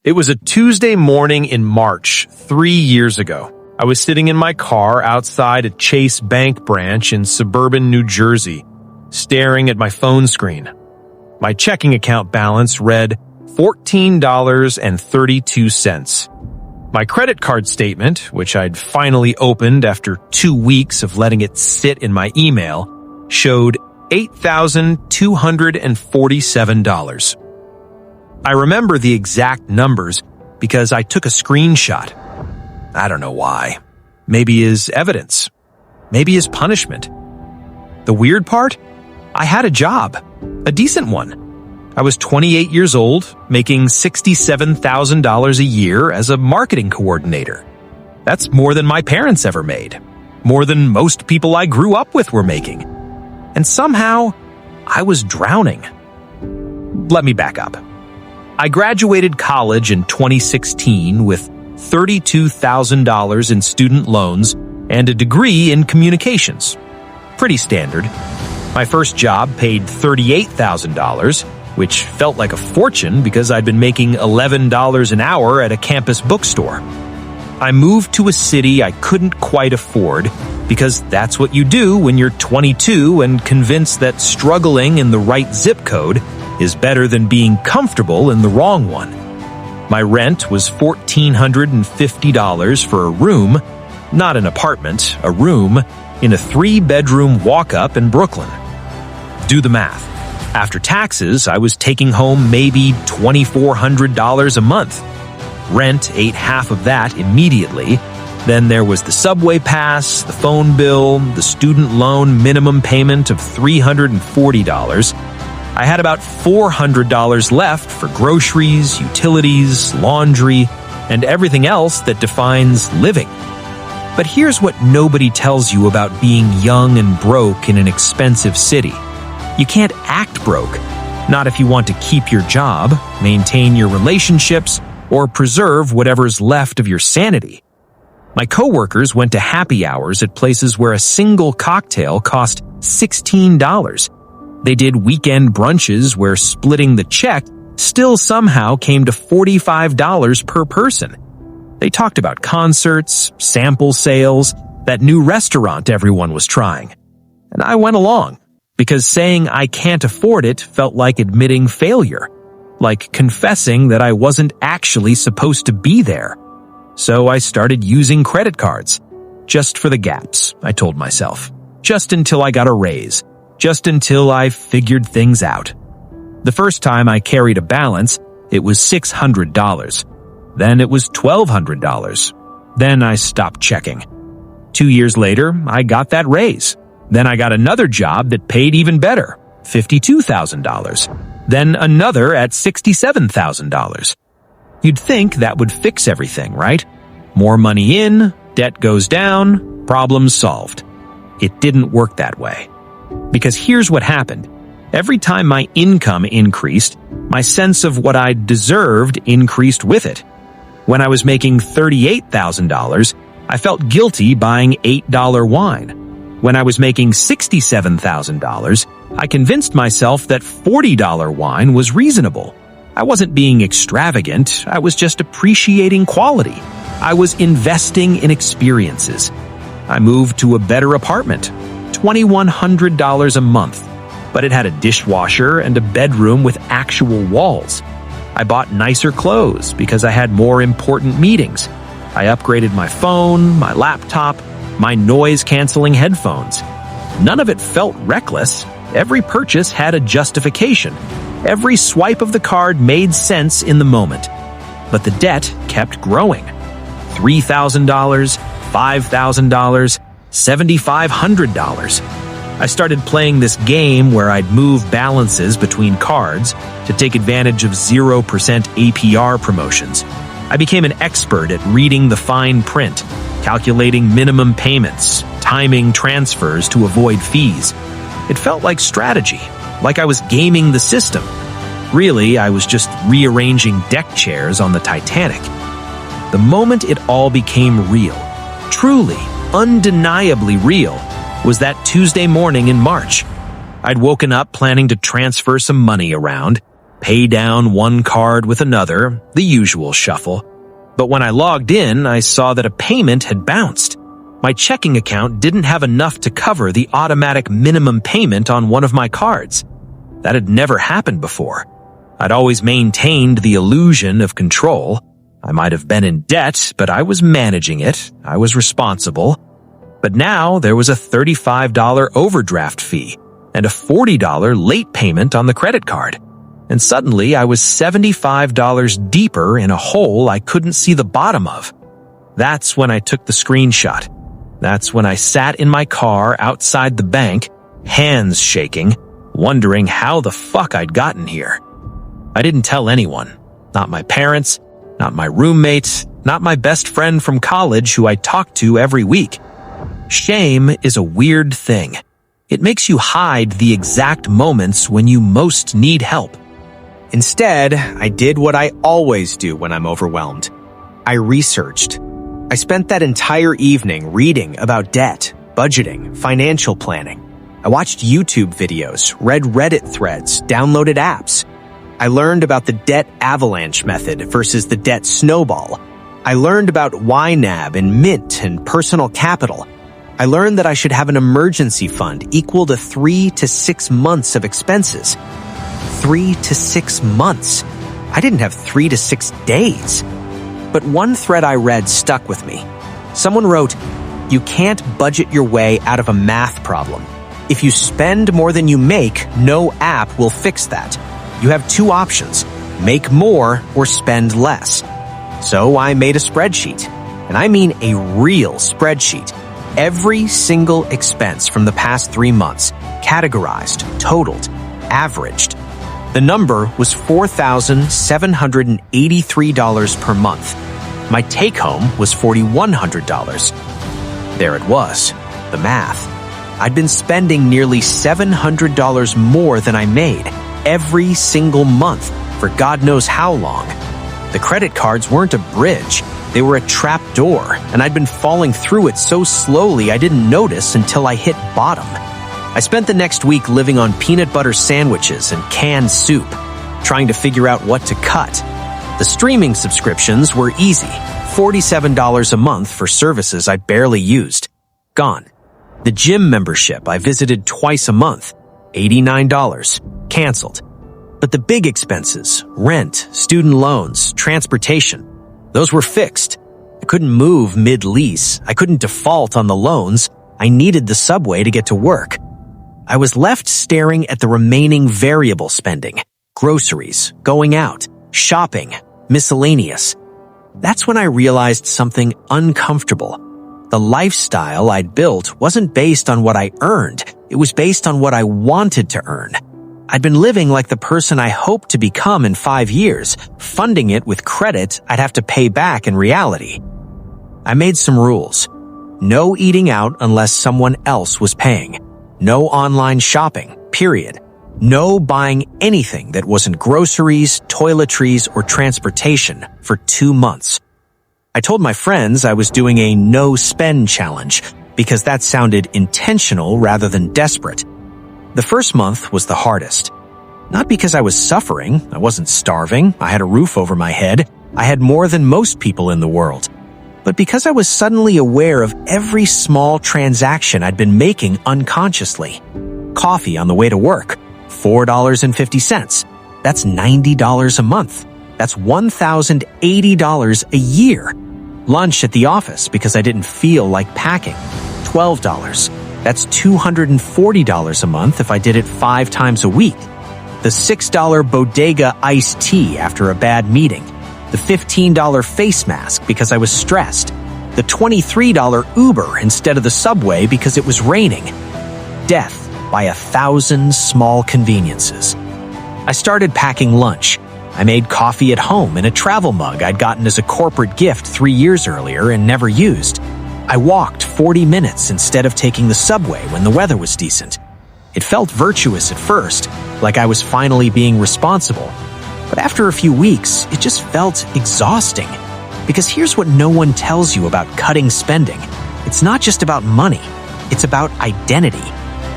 It was a Tuesday morning in March, 3 years ago. I was sitting in my car outside a Chase Bank branch in suburban New Jersey, staring at my phone screen. My checking account balance read $14.32. My credit card statement, which I'd finally opened after 2 weeks of letting it sit in my email, showed $8,247. I remember the exact numbers because I took a screenshot. I don't know why. Maybe as evidence. Maybe as punishment. The weird part? I had a job. A decent one. I was 28 years old, making $67,000 a year as a marketing coordinator. That's more than my parents ever made. More than most people I grew up with were making. And somehow, I was drowning. Let me back up. I graduated college in 2016 with $32,000 in student loans and a degree in communications. Pretty standard. My first job paid $38,000, which felt like a fortune because I'd been making $11 an hour at a campus bookstore. I moved to a city I couldn't quite afford because that's what you do when you're 22 and convinced that struggling in the right zip code is better than being comfortable in the wrong one. My rent was $1,450 for a room, not an apartment, a room, in a 3-bedroom walk-up in Brooklyn. Do the math. After taxes, I was taking home maybe $2,400 a month. Rent ate half of that immediately. Then there was the subway pass, the phone bill, the student loan minimum payment of $340. I had about $400 left for groceries, utilities, laundry, and everything else that defines living. But here's what nobody tells you about being young and broke in an expensive city. You can't act broke, not if you want to keep your job, maintain your relationships, or preserve whatever's left of your sanity. My coworkers went to happy hours at places where a single cocktail cost $16. They did weekend brunches where splitting the check still somehow came to $45 per person. They talked about concerts, sample sales, that new restaurant everyone was trying. And I went along, because saying I can't afford it felt like admitting failure, like confessing that I wasn't actually supposed to be there. So I started using credit cards. Just for the gaps, I told myself. Just until I got a raise. Just until I figured things out. The first time I carried a balance, it was $600. Then it was $1,200. Then I stopped checking. 2 years later, I got that raise. Then I got another job that paid even better, $52,000. Then another at $67,000. You'd think that would fix everything, right? More money in, debt goes down, problems solved. It didn't work that way. Because here's what happened. Every time my income increased, my sense of what I deserved increased with it. When I was making $38,000, I felt guilty buying $8 wine. When I was making $67,000, I convinced myself that $40 wine was reasonable. I wasn't being extravagant, I was just appreciating quality. I was investing in experiences. I moved to a better apartment, $2,100 a month, but it had a dishwasher and a bedroom with actual walls. I bought nicer clothes because I had more important meetings. I upgraded my phone, my laptop, my noise-canceling headphones. None of it felt reckless. Every purchase had a justification. Every swipe of the card made sense in the moment. But the debt kept growing. $3,000, $5,000, $7,500. I started playing this game where I'd move balances between cards to take advantage of 0% APR promotions. I became an expert at reading the fine print, calculating minimum payments, timing transfers to avoid fees. It felt like strategy, like I was gaming the system. Really, I was just rearranging deck chairs on the Titanic. The moment it all became real, truly, undeniably real, was that Tuesday morning in March. I'd woken up planning to transfer some money around, pay down one card with another, the usual shuffle. But when I logged in, I saw that a payment had bounced. My checking account didn't have enough to cover the automatic minimum payment on one of my cards. That had never happened before. I'd always maintained the illusion of control. I might have been in debt, but I was managing it. I was responsible. But now there was a $35 overdraft fee and a $40 late payment on the credit card. And suddenly I was $75 deeper in a hole I couldn't see the bottom of. That's when I took the screenshot. That's when I sat in my car outside the bank, hands shaking, wondering how the fuck I'd gotten here. I didn't tell anyone. Not my parents, not my roommates, not my best friend from college who I talked to every week. Shame is a weird thing. It makes you hide the exact moments when you most need help. Instead, I did what I always do when I'm overwhelmed. I researched. I spent that entire evening reading about debt, budgeting, financial planning. I watched YouTube videos, read Reddit threads, downloaded apps. I learned about the debt avalanche method versus the debt snowball. I learned about YNAB and Mint and personal capital. I learned that I should have an emergency fund equal to 3 to 6 months of expenses. 3 to 6 months. I didn't have 3 to 6 days. But one thread I read stuck with me. Someone wrote, "You can't budget your way out of a math problem. If you spend more than you make, no app will fix that. You have two options, make more or spend less." So I made a spreadsheet, and I mean a real spreadsheet. Every single expense from the past 3 months, categorized, totaled, averaged. The number was $4,783 per month. My take-home was $4,100. There it was, the math. I'd been spending nearly $700 more than I made every single month for God knows how long. The credit cards weren't a bridge. They were a trap door, and I'd been falling through it so slowly I didn't notice until I hit bottom. I spent the next week living on peanut butter sandwiches and canned soup, trying to figure out what to cut. The streaming subscriptions were easy, $47 a month for services I barely used. Gone. The gym membership I visited twice a month, $89, canceled. But the big expenses, rent, student loans, transportation, those were fixed. I couldn't move mid-lease. I couldn't default on the loans. I needed the subway to get to work. I was left staring at the remaining variable spending, groceries, going out, shopping, miscellaneous. That's when I realized something uncomfortable. The lifestyle I'd built wasn't based on what I earned. It was based on what I wanted to earn. I'd been living like the person I hoped to become in 5 years, funding it with credit I'd have to pay back in reality. I made some rules. No eating out unless someone else was paying. No online shopping, period. No buying anything that wasn't groceries, toiletries, or transportation for 2 months. I told my friends I was doing a no-spend challenge because that sounded intentional rather than desperate. The first month was the hardest. Not because I was suffering, I wasn't starving, I had a roof over my head, I had more than most people in the world. But because I was suddenly aware of every small transaction I'd been making unconsciously. Coffee on the way to work, $4.50. That's $90 a month. That's $1,080 a year. Lunch at the office because I didn't feel like packing, $12. That's $240 a month if I did it 5 times a week. The $6 bodega iced tea after a bad meeting. The $15 face mask because I was stressed. The $23 Uber instead of the subway because it was raining. Death by 1,000 small conveniences. I started packing lunch. I made coffee at home in a travel mug I'd gotten as a corporate gift 3 years earlier and never used. I walked 40 minutes instead of taking the subway when the weather was decent. It felt virtuous at first, like I was finally being responsible. But after a few weeks, it just felt exhausting. Because here's what no one tells you about cutting spending. It's not just about money. It's about identity.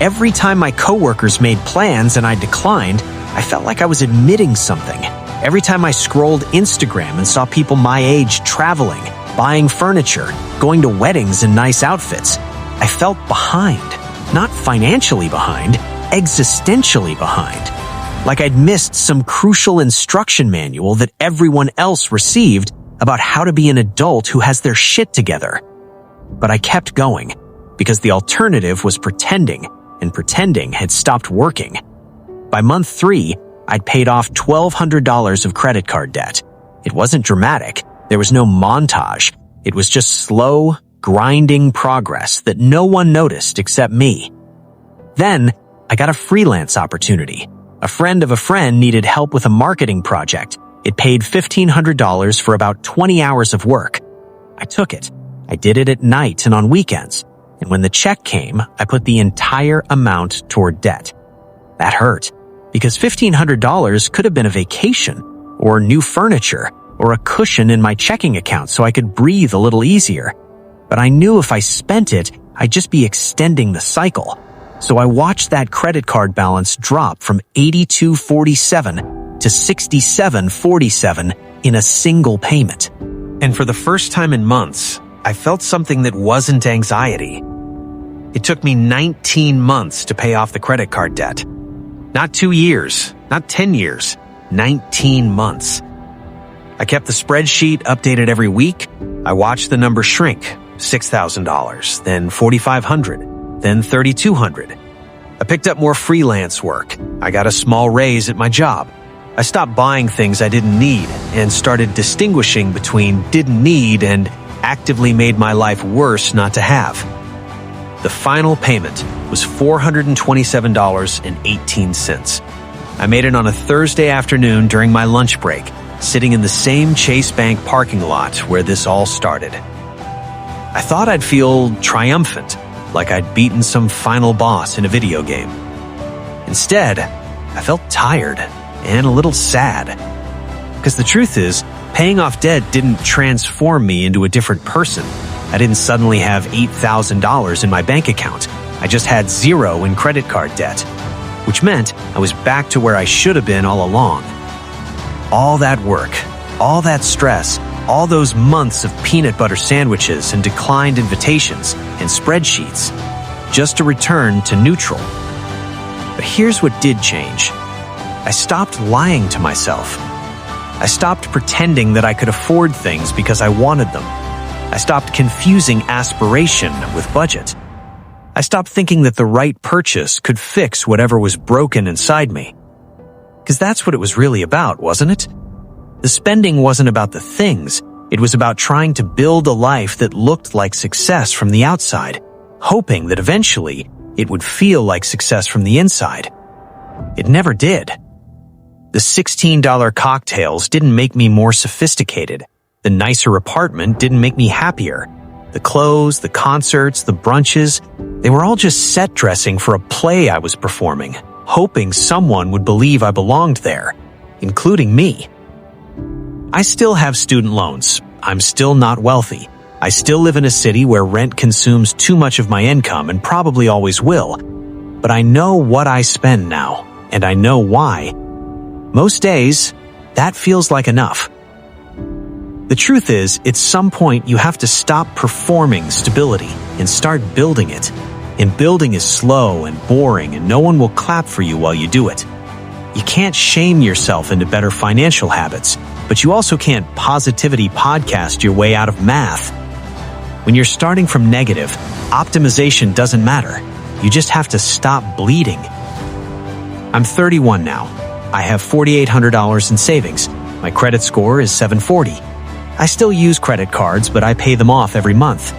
Every time my coworkers made plans and I declined, I felt like I was admitting something. Every time I scrolled Instagram and saw people my age traveling, buying furniture, going to weddings in nice outfits, I felt behind. Not financially behind, existentially behind. Like I'd missed some crucial instruction manual that everyone else received about how to be an adult who has their shit together. But I kept going, because the alternative was pretending, and pretending had stopped working. By month 3, I'd paid off $1,200 of credit card debt. It wasn't dramatic. There was no montage. It was just slow, grinding progress that no one noticed except me. Then, I got a freelance opportunity. A friend of a friend needed help with a marketing project. It paid $1,500 for about 20 hours of work. I took it. I did it at night and on weekends. And when the check came, I put the entire amount toward debt. That hurt, because $1,500 could have been a vacation, or new furniture, or a cushion in my checking account so I could breathe a little easier. But I knew if I spent it, I'd just be extending the cycle. So I watched that credit card balance drop from $82.47 to $67.47 in a single payment. And for the first time in months, I felt something that wasn't anxiety. It took me 19 months to pay off the credit card debt. Not 2 years, not 10 years, 19 months. I kept the spreadsheet updated every week. I watched the number shrink, $6,000, then $4,500, then $3,200. I picked up more freelance work. I got a small raise at my job. I stopped buying things I didn't need and started distinguishing between didn't need and actively made my life worse not to have. The final payment was $427.18. I made it on a Thursday afternoon during my lunch break, sitting in the same Chase Bank parking lot where this all started. I thought I'd feel triumphant, like I'd beaten some final boss in a video game. Instead, I felt tired and a little sad. Because the truth is, paying off debt didn't transform me into a different person. I didn't suddenly have $8,000 in my bank account. I just had zero in credit card debt, which meant I was back to where I should have been all along. All that work, all that stress, all those months of peanut butter sandwiches and declined invitations and spreadsheets, just to return to neutral. But here's what did change. I stopped lying to myself. I stopped pretending that I could afford things because I wanted them. I stopped confusing aspiration with budget. I stopped thinking that the right purchase could fix whatever was broken inside me. Because that's what it was really about, wasn't it? The spending wasn't about the things. It was about trying to build a life that looked like success from the outside, hoping that eventually it would feel like success from the inside. It never did. The $16 cocktails didn't make me more sophisticated. The nicer apartment didn't make me happier. The clothes, the concerts, the brunches, they were all just set dressing for a play I was performing, hoping someone would believe I belonged there, including me. I still have student loans. I'm still not wealthy. I still live in a city where rent consumes too much of my income and probably always will. But I know what I spend now, and I know why. Most days, that feels like enough. The truth is, at some point you have to stop performing stability and start building it. And building is slow and boring, and no one will clap for you while you do it. You can't shame yourself into better financial habits, but you also can't positivity podcast your way out of math. When you're starting from negative, optimization doesn't matter. You just have to stop bleeding. I'm 31 now. I have $4,800 in savings. My credit score is 740. I still use credit cards, but I pay them off every month.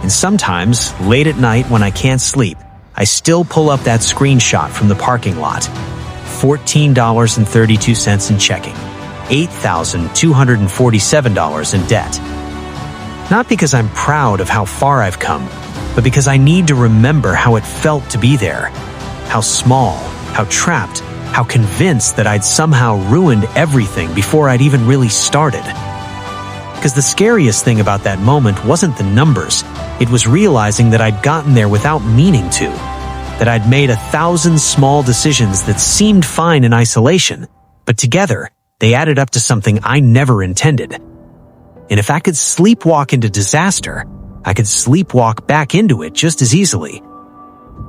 And sometimes, late at night when I can't sleep, I still pull up that screenshot from the parking lot. $14.32 in checking. $8,247 in debt. Not because I'm proud of how far I've come, but because I need to remember how it felt to be there. How small, how trapped, how convinced that I'd somehow ruined everything before I'd even really started. Because the scariest thing about that moment wasn't the numbers, it was realizing that I'd gotten there without meaning to. that I'd made 1,000 small decisions that seemed fine in isolation, but together, they added up to something I never intended. And if I could sleepwalk into disaster, I could sleepwalk back into it just as easily.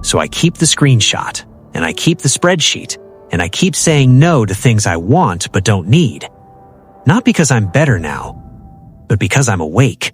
So I keep the screenshot, and I keep the spreadsheet, and I keep saying no to things I want but don't need. Not because I'm better now, but because I'm awake.